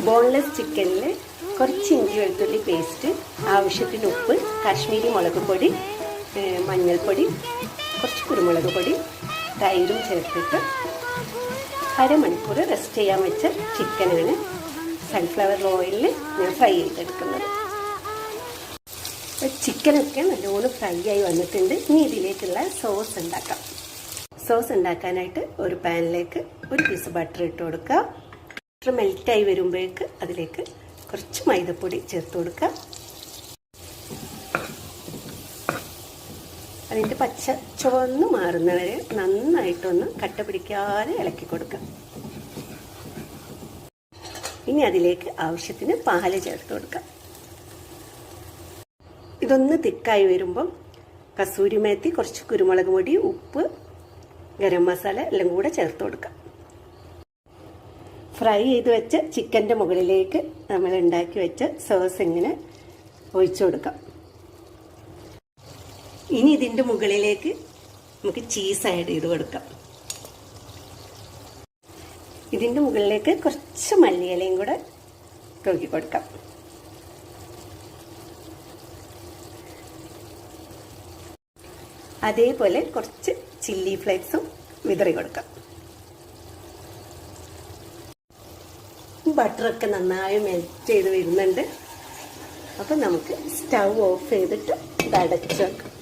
Boneless ചിക്കനിൽ കുറച്ച് ഇഞ്ചി വെളുത്തുള്ളി പേസ്റ്റ്, ആവശ്യത്തിന് ഉപ്പ്, കാശ്മീരി മുളക് പൊടി, മഞ്ഞൾപ്പൊടി, കുറച്ച് കുരുമുളക് പൊടി, തൈരും ചേർത്തിട്ട് അരമണിക്കൂർ റെസ്റ്റ് ചെയ്യാൻ വെച്ച ചിക്കനാണ് സൺഫ്ലവർ ഓയിലിൽ ഞാൻ ഫ്രൈ ചെയ്തെടുക്കുന്നത്. ചിക്കനൊക്കെ നല്ലോണം ഫ്രൈ ആയി വന്നിട്ടുണ്ട്. ഇനി ഇതിലേക്കുള്ള സോസ് ഉണ്ടാക്കാം. സോസ് ഉണ്ടാക്കാനായിട്ട് ഒരു പാനിലേക്ക് ഒരു പീസ് ബട്ടർ ഇട്ട് കൊടുക്കുക. ബട്ടർ മെൽറ്റായി വരുമ്പോഴേക്ക് അതിലേക്ക് കുറച്ച് മൈദപ്പൊടി ചേർത്ത് കൊടുക്കുക. അതിൻ്റെ പച്ച ചുവന്ന് മാറുന്നവരെ നന്നായിട്ടൊന്ന് കട്ട പിടിക്കാതെ ഇളക്കി കൊടുക്കുക. ഇനി അതിലേക്ക് ആവശ്യത്തിന് പാല് ചേർത്ത് കൊടുക്കുക. ഇതൊന്ന് തിക്കായി വരുമ്പം കസൂരി മേത്തി, കുറച്ച് കുരുമുളക് പൊടി, ഉപ്പ്, ഗരം മസാല എല്ലാം കൂടെ ചേർത്ത് കൊടുക്കാം. ഫ്രൈ ചെയ്ത് വെച്ച ചിക്കൻ്റെ മുകളിലേക്ക് നമ്മൾ ഉണ്ടാക്കി വെച്ച സോസ് ഇങ്ങനെ ഒഴിച്ചു കൊടുക്കാം. ഇനി ഇതിൻ്റെ മുകളിലേക്ക് നമുക്ക് ചീസ് ആഡ് ചെയ്ത് കൊടുക്കാം. ഇതിൻ്റെ മുകളിലേക്ക് കുറച്ച് മല്ലിയിലയും കൂടെ തൂക്കി കൊടുക്കാം. അതേപോലെ കുറച്ച് ചില്ലി ഫ്ലേക്സും വിതറി കൊടുക്കാം. ബട്ടറൊക്കെ നന്നായി മെൽറ്റ് ചെയ്ത് വരുന്നുണ്ട്. അപ്പം നമുക്ക് സ്റ്റൗ ഓഫ് ചെയ്തിട്ട് ഇത് അടച്ച് വെക്കാം.